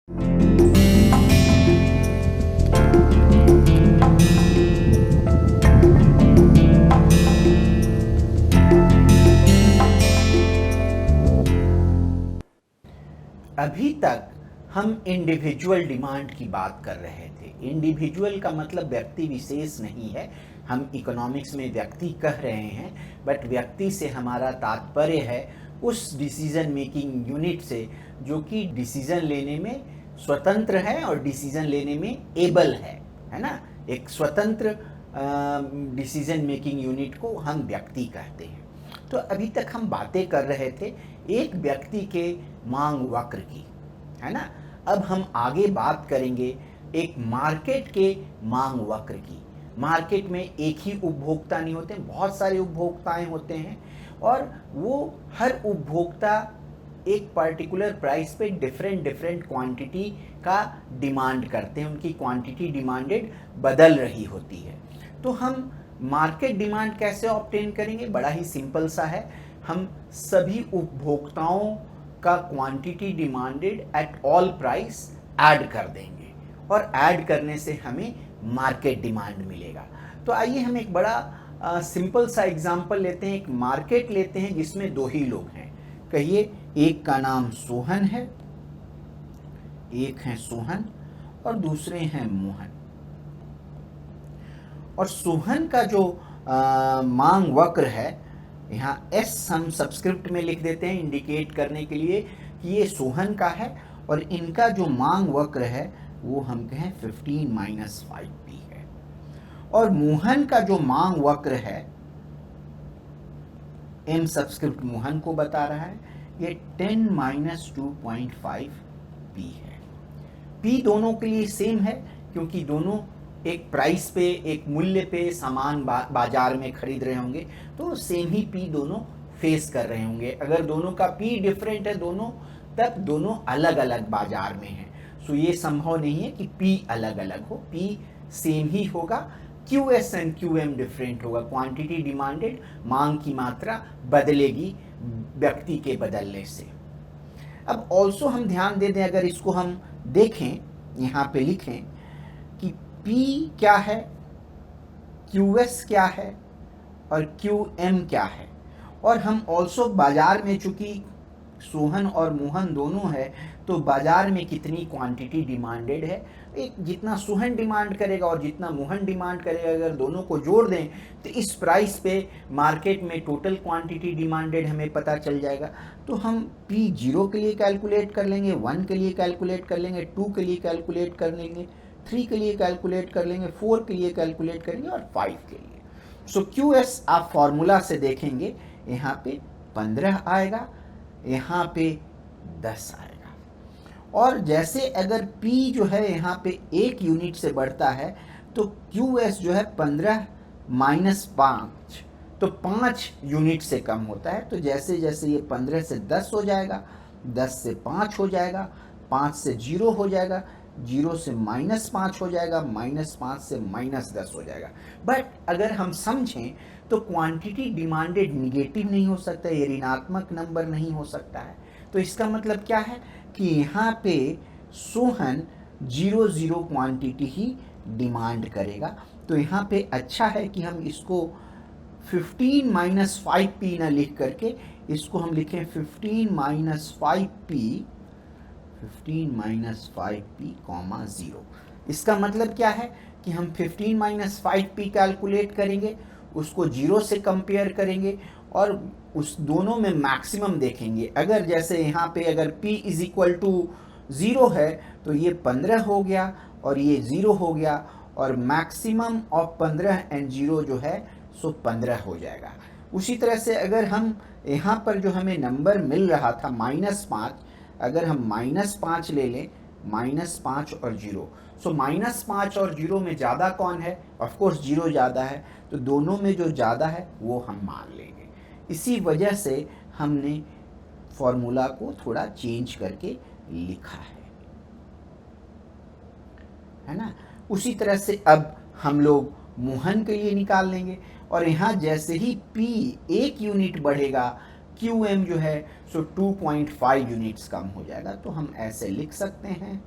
अभी तक हम इंडिविजुअल डिमांड की बात कर रहे थे। इंडिविजुअल का मतलब व्यक्ति विशेष नहीं है। हम इकोनॉमिक्स में व्यक्ति कह रहे हैं, बट व्यक्ति से हमारा तात्पर्य है उस डिसीजन मेकिंग यूनिट से जो कि डिसीजन लेने में स्वतंत्र है और डिसीजन लेने में एबल है ना। एक स्वतंत्र डिसीजन मेकिंग यूनिट को हम व्यक्ति कहते हैं। तो अभी तक हम बातें कर रहे थे एक व्यक्ति के मांग वक्र की, है ना। अब हम आगे बात करेंगे एक मार्केट के मांग वक्र की। मार्केट में एक ही उपभोक्ता नहीं होते, बहुत सारे उपभोक्ताएं होते हैं और वो हर उपभोक्ता एक पर्टिकुलर प्राइस पे डिफरेंट क्वांटिटी का डिमांड करते हैं। उनकी क्वांटिटी डिमांडेड बदल रही होती है। तो हम मार्केट डिमांड कैसे ऑब्टेन करेंगे? बड़ा ही सिंपल सा है। हम सभी उपभोक्ताओं का quantity demanded at all price add कर देंगे और ऐड करने से हमें मार्केट डिमांड मिलेगा। तो आइए हम एक बड़ा सिंपल सा एग्जांपल लेते हैं। एक मार्केट लेते हैं जिसमें दो ही लोग हैं। कहिए एक का नाम सोहन है, एक है सोहन और दूसरे हैं मोहन। और सोहन का जो मांग वक्र है, यहाँ एस हम सबस्क्रिप्ट में लिख देते हैं इंडिकेट करने के लिए कि ये सोहन का है, और इनका जो मांग वक्र है वो हम कहें 15 - 5p है। और मोहन का जो मांग वक्र है, एम सबस्क्रिप्ट मोहन को बता रहा है, ये 10 - 2.5p है। p दोनों के लिए सेम है क्योंकि दोनों एक प्राइस पे, एक मूल्य पे सामान बाजार में खरीद रहे होंगे, तो सेम ही पी दोनों फेस कर रहे होंगे। अगर दोनों का पी डिफरेंट है दोनों, तब दोनों अलग अलग बाजार में हैं। सो ये संभव नहीं है कि पी अलग अलग हो, पी सेम ही होगा। Q S and Q am different होगा। क्वांटिटी डिमांडेड, मांग की मात्रा बदलेगी व्यक्ति के बदलने से। अब ऑल्सो हम ध्यान दे दें, अगर इसको हम देखें, यहाँ पे लिखें कि P क्या है, QS क्या है और QM क्या है। और हम ऑल्सो बाजार में, चूंकि सोहन और मोहन दोनों है, तो बाजार में कितनी क्वांटिटी डिमांडेड है। एक जितना सोहन डिमांड करेगा और जितना मोहन डिमांड करेगा, अगर दोनों को जोड़ दें तो इस प्राइस पे मार्केट में टोटल क्वांटिटी डिमांडेड हमें पता चल जाएगा। तो हम P0 के लिए कैलकुलेट कर लेंगे, 1 के लिए कैलकुलेट कर लेंगे, 2 के लिए कैलकुलेट कर लेंगे, 3 के लिए कैलकुलेट कर लेंगे, 4 के लिए कैलकुलेट करेंगे और 5 के लिए। सो QS आप फॉर्मूला से देखेंगे, यहाँ पे 15 आएगा, यहाँ पे 10 आएगा। और जैसे अगर P जो है यहाँ पे 1 यूनिट से बढ़ता है तो QS जो है 15 - 5, तो 5 यूनिट से कम होता है। तो जैसे जैसे ये 15 से 10 हो जाएगा, 10 से 5 हो जाएगा, 5 से 0 हो जाएगा, 0 से -5 हो जाएगा, -5 से -10 हो जाएगा। बट अगर हम समझें तो क्वांटिटी डिमांडेड निगेटिव नहीं हो सकता, ये ऋणात्मक नंबर नहीं हो सकता है। तो इसका मतलब क्या है कि यहाँ पे सोहन 0 क्वांटिटी ही डिमांड करेगा। तो यहाँ पे अच्छा है कि हम इसको 15 - 5p ना लिख करके इसको हम लिखें 15 - 5p, 15 - 5p, 0। इसका मतलब क्या है कि हम 15 - 5p कैलकुलेट करेंगे, उसको 0 से कंपेयर करेंगे और उस दोनों में मैक्सिमम देखेंगे। अगर जैसे यहाँ पे अगर p = 0 है तो ये 15 हो गया और ये 0 हो गया, और मैक्सिमम ऑफ 15 एंड 0 जो है सो 15 हो जाएगा। उसी तरह से अगर हम यहाँ पर जो हमें नंबर मिल रहा था -5, अगर हम -5 ले लें, -5 और 0, सो -5 और 0 में ज़्यादा कौन है? ऑफ कोर्स 0 ज़्यादा है, तो दोनों में जो ज़्यादा है वो हम मान लेंगे। इसी वजह से हमने फॉर्मूला को थोड़ा चेंज करके लिखा है ना। उसी तरह से अब हम लोग मोहन के लिए निकाल लेंगे, और यहाँ जैसे ही P 1 यूनिट बढ़ेगा, QM जो है सो 2.5 यूनिट्स कम हो जाएगा। तो हम ऐसे लिख सकते हैं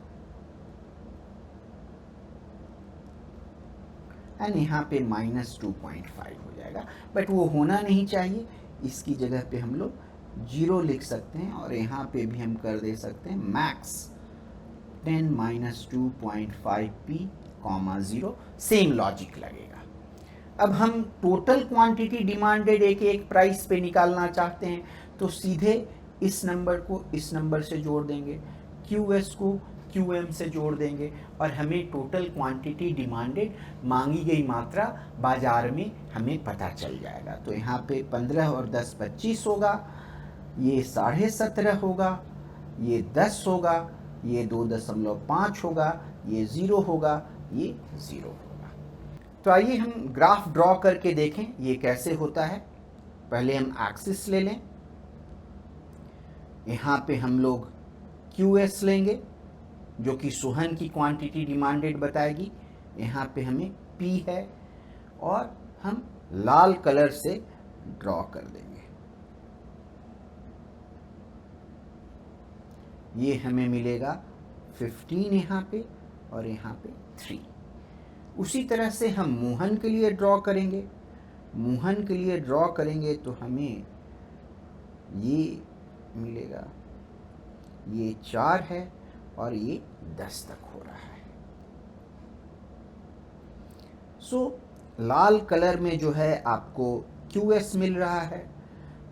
एंड यहाँ पे -2.5 हो जाएगा, बट वो होना नहीं चाहिए। इसकी जगह पे हम लोग 0 लिख सकते हैं और यहाँ पे भी हम कर दे सकते हैं मैक्स 10 - 2.5p, 0, सेम लॉजिक लगेगा। अब हम टोटल क्वांटिटी डिमांडेड एक प्राइस पे निकालना चाहते हैं, तो सीधे इस नंबर को इस नंबर से जोड़ देंगे, QS को QM से जोड़ देंगे और हमें टोटल क्वांटिटी डिमांडेड, मांगी गई मात्रा बाजार में हमें पता चल जाएगा। तो यहाँ पे 15 और 10 25 होगा, ये 17.5 होगा, ये 10 होगा, ये 2.5 होगा, ये 0 होगा, ये 0 होगा। तो आइए हम ग्राफ ड्रॉ करके देखें ये कैसे होता है। पहले हम एक्सिस ले लें, यहाँ पे हम लोग QS लेंगे जो कि सोहन की क्वांटिटी डिमांडेड बताएगी। यहाँ पे हमें P है और हम लाल कलर से ड्रॉ कर देंगे। ये हमें मिलेगा 15 यहाँ पे और यहाँ पे 3। उसी तरह से हम मोहन के लिए ड्रॉ करेंगे। मोहन के लिए ड्रॉ करेंगे तो हमें ये मिलेगा, ये 4 है और ये 10 तक हो रहा है। सो लाल कलर में जो है आपको QS मिल रहा है,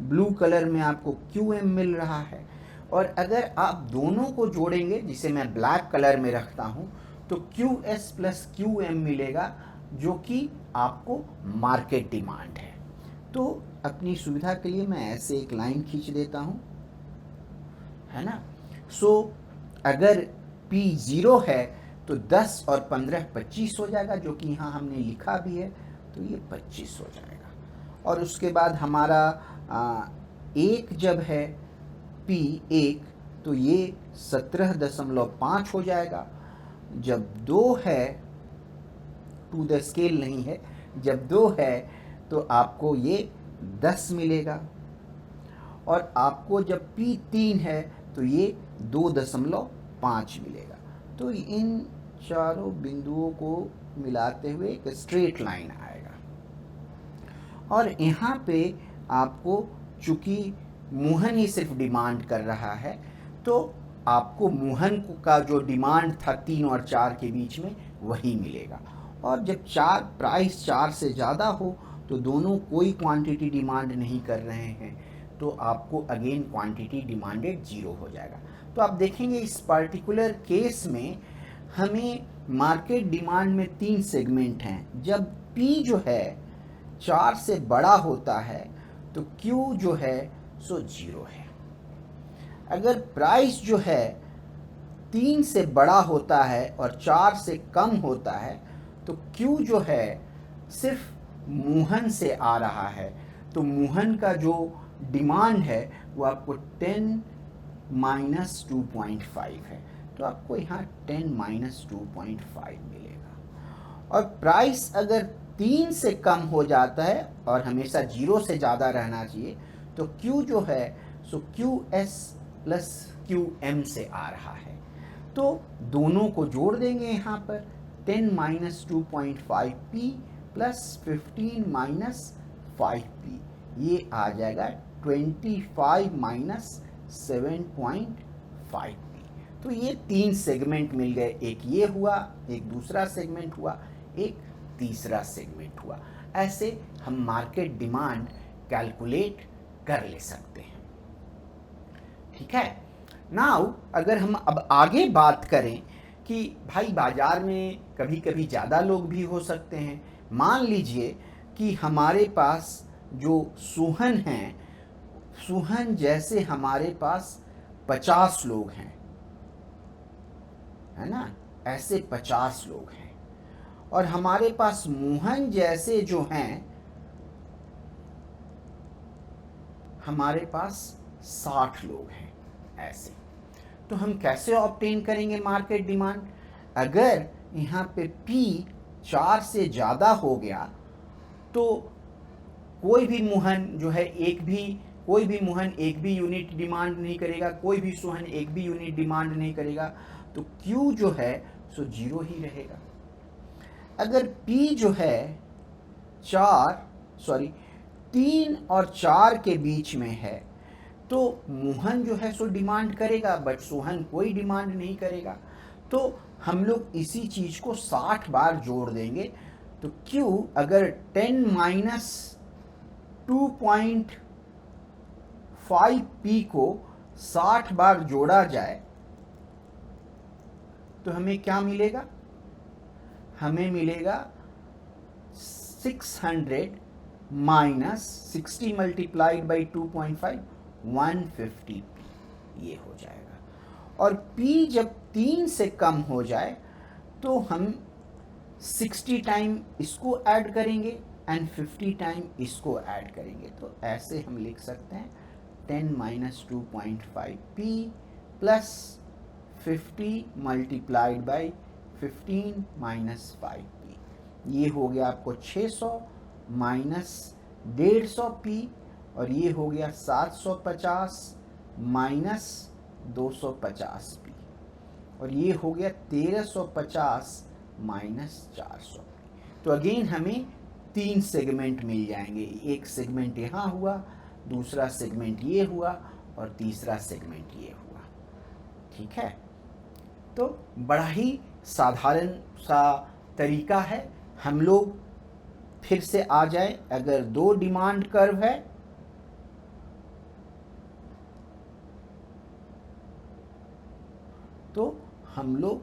ब्लू कलर में आपको QM मिल रहा है। और अगर आप दोनों को जोड़ेंगे, जिसे मैं ब्लैक कलर में रखता हूं, तो QS + QM मिलेगा जो कि आपको मार्केट डिमांड है। तो अपनी सुविधा के लिए मैं ऐसे एक लाइन खींच देता हूं, है ना। सो अगर P 0 है तो 10 और 15 25 हो जाएगा, जो कि यहाँ हमने लिखा भी है, तो ये 25 हो जाएगा। और उसके बाद हमारा 1 जब है P 1 तो ये 17.5 हो जाएगा। जब 2 है, टू द स्केल नहीं है, जब 2 है तो आपको ये 10 मिलेगा। और आपको जब P 3 है तो ये 2.5 मिलेगा। तो इन चारों बिंदुओं को मिलाते हुए एक स्ट्रेट लाइन आएगा। और यहाँ पे आपको, चूंकि मोहन ही सिर्फ डिमांड कर रहा है, तो आपको मोहन का जो डिमांड था 3 और 4 के बीच में, वही मिलेगा। और जब प्राइस 4 से ज़्यादा हो तो दोनों कोई क्वांटिटी डिमांड नहीं कर रहे हैं, तो आपको अगेन क्वांटिटी डिमांडेड 0 हो जाएगा। तो आप देखेंगे इस पर्टिकुलर केस में हमें मार्केट डिमांड में 3 सेगमेंट हैं। जब P जो है 4 से बड़ा होता है तो Q जो है सो 0 है। अगर प्राइस जो है 3 से बड़ा होता है और 4 से कम होता है तो Q जो है सिर्फ मोहन से आ रहा है, तो मोहन का जो डिमांड है वो आपको 10 - 2.5 है, तो आपको यहाँ 10 - 2.5 मिलेगा। और प्राइस अगर 3 से कम हो जाता है और हमेशा 0 से ज़्यादा रहना चाहिए, तो Q जो है सो QS + QM से आ रहा है। तो दोनों को जोड़ देंगे यहाँ पर, 10 - 2.5p + 15 - 5p, ये आ जाएगा 25 - 7.5p। तो ये 3 सेगमेंट मिल गए, एक ये हुआ, एक दूसरा सेगमेंट हुआ, एक तीसरा सेगमेंट हुआ। ऐसे हम मार्केट डिमांड कैलकुलेट कर ले सकते हैं। ठीक है। नाउ अगर हम अब आगे बात करें कि भाई बाजार में कभी कभी ज़्यादा लोग भी हो सकते हैं। मान लीजिए कि हमारे पास जो सोहन हैं, सोहन जैसे हमारे पास 50 लोग हैं, है ना, ऐसे 50 लोग हैं। और हमारे पास मोहन जैसे जो हैं, हमारे पास 60 लोग हैं ऐसे। तो हम कैसे ऑब्टेन करेंगे मार्केट डिमांड? अगर यहाँ पे P 4 से ज़्यादा हो गया तो कोई भी मोहन जो है कोई भी मोहन एक भी यूनिट डिमांड नहीं करेगा, कोई भी सोहन एक भी यूनिट डिमांड नहीं करेगा, तो Q जो है सो 0 ही रहेगा। अगर P जो है 3 और 4 के बीच में है तो मोहन जो है सो डिमांड करेगा, बट सोहन कोई डिमांड नहीं करेगा। तो हम लोग इसी चीज को 60 बार जोड़ देंगे। तो Q अगर 10 माइनस 2.5P को 60 बार जोड़ा जाए तो हमें क्या मिलेगा? हमें मिलेगा 600 माइनस 60 मल्टीप्लाइड बाई 2.5, 150P ये हो जाएगा। और P जब 3 से कम हो जाए तो हम 60 टाइम इसको ऐड करेंगे एंड 50 टाइम इसको ऐड करेंगे। तो ऐसे हम लिख सकते हैं 10 minus 2.5P plus 50 multiplied by 15 minus 5P। ये हो गया आपको 600 माइनस 150P और ये हो गया 750 माइनस 250P और ये हो गया 1350 माइनस 400P। तो अगेन हमें 3 सेगमेंट मिल जाएंगे। एक सेगमेंट यहाँ हुआ, दूसरा सेगमेंट ये हुआ और तीसरा सेगमेंट ये हुआ। ठीक है, तो बड़ा ही साधारण सा तरीका है। हम लोग फिर से आ जाए, अगर 2 डिमांड कर्व है तो हम लोग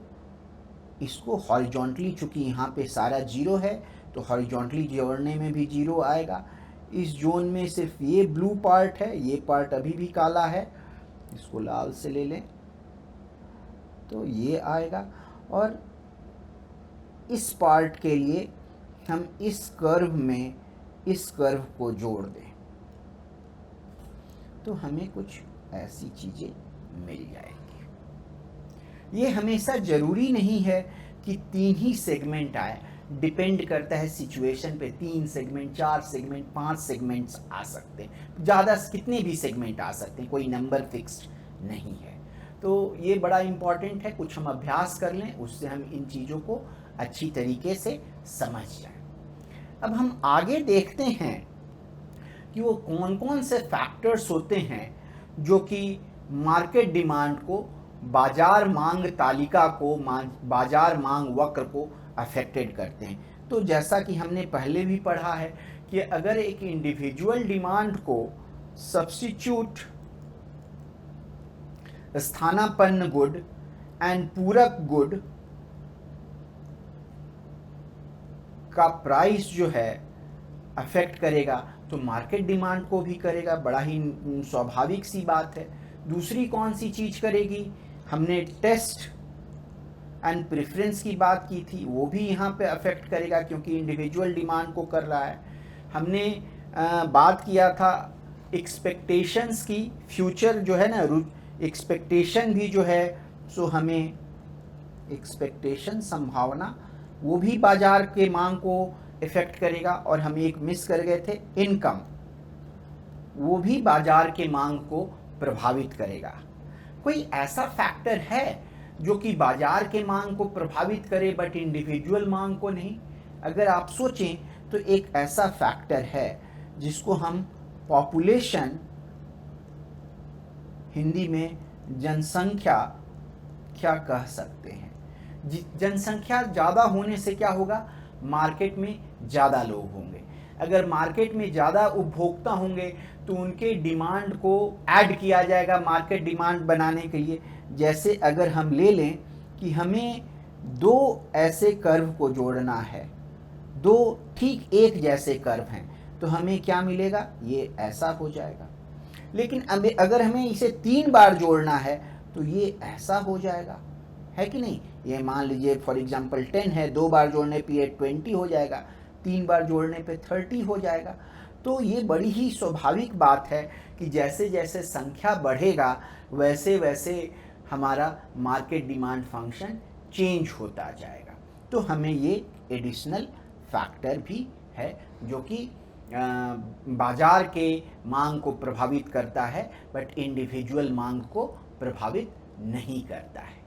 इसको हॉरिजॉन्टली, चूंकि यहाँ पे सारा 0 है तो हॉरिजॉन्टली जोड़ने में भी 0 आएगा। इस जोन में सिर्फ ये ब्लू पार्ट है, ये पार्ट अभी भी काला है, इसको लाल से ले लें तो ये आएगा। और इस पार्ट के लिए हम इस कर्व में इस कर्व को जोड़ दें तो हमें कुछ ऐसी चीजें मिल जाएंगी। ये हमेशा जरूरी नहीं है कि 3 ही सेगमेंट आए, डिपेंड करता है सिचुएशन पे। 3 सेगमेंट, 4 सेगमेंट, 5 सेगमेंट्स आ सकते हैं, ज़्यादा कितने भी सेगमेंट आ सकते हैं, कोई नंबर फिक्स्ड नहीं है। तो ये बड़ा इम्पॉर्टेंट है, कुछ हम अभ्यास कर लें, उससे हम इन चीज़ों को अच्छी तरीके से समझ जाएं। अब हम आगे देखते हैं कि वो कौन कौन से फैक्टर्स होते हैं जो कि मार्केट डिमांड को, बाजार मांग तालिका को, बाजार मांग वक्र को अफेक्टेड करते हैं। तो जैसा कि हमने पहले भी पढ़ा है कि अगर एक इंडिविजुअल डिमांड को सब्स्टिट्यूट, स्थानापन्न गुड एंड पूरक गुड का प्राइस जो है अफेक्ट करेगा तो मार्केट डिमांड को भी करेगा, बड़ा ही स्वाभाविक सी बात है। दूसरी कौन सी चीज करेगी? हमने टेस्ट एंड प्रेफरेंस की बात की थी, वो भी यहाँ पे अफेक्ट करेगा क्योंकि इंडिविजुअल डिमांड को कर रहा है। हमने बात किया था एक्सपेक्टेशंस की, फ्यूचर जो है ना, एक्सपेक्टेशन भी जो है सो हमें एक्सपेक्टेशन, संभावना, वो भी बाजार के मांग को इफेक्ट करेगा। और हम एक मिस कर गए थे, इनकम, वो भी बाजार के मांग को प्रभावित करेगा। कोई ऐसा फैक्टर है जो कि बाजार के मांग को प्रभावित करे बट इंडिविजुअल मांग को नहीं? अगर आप सोचें तो एक ऐसा फैक्टर है जिसको हम पॉपुलेशन, हिंदी में जनसंख्या क्या कह सकते हैं। जनसंख्या ज़्यादा होने से क्या होगा? मार्केट में ज़्यादा लोग होंगे। अगर मार्केट में ज़्यादा उपभोक्ता होंगे तो उनके डिमांड को ऐड किया जाएगा मार्केट डिमांड बनाने के लिए। जैसे अगर हम ले लें कि हमें 2 ऐसे कर्व को जोड़ना है, 2 ठीक एक जैसे कर्व हैं, तो हमें क्या मिलेगा? ये ऐसा हो जाएगा। लेकिन अगर हमें इसे 3 बार जोड़ना है तो ये ऐसा हो जाएगा, है कि नहीं? ये मान लीजिए फॉर एग्जांपल 10 है, 2 बार जोड़ने पे ये 20 हो जाएगा, 3 बार जोड़ने पे 30 हो जाएगा। तो ये बड़ी ही स्वाभाविक बात है कि जैसे जैसे संख्या बढ़ेगा वैसे वैसे हमारा मार्केट डिमांड फंक्शन चेंज होता जाएगा। तो हमें ये एडिशनल फैक्टर भी है जो कि बाजार के मांग को प्रभावित करता है बट इंडिविजुअल मांग को प्रभावित नहीं करता है।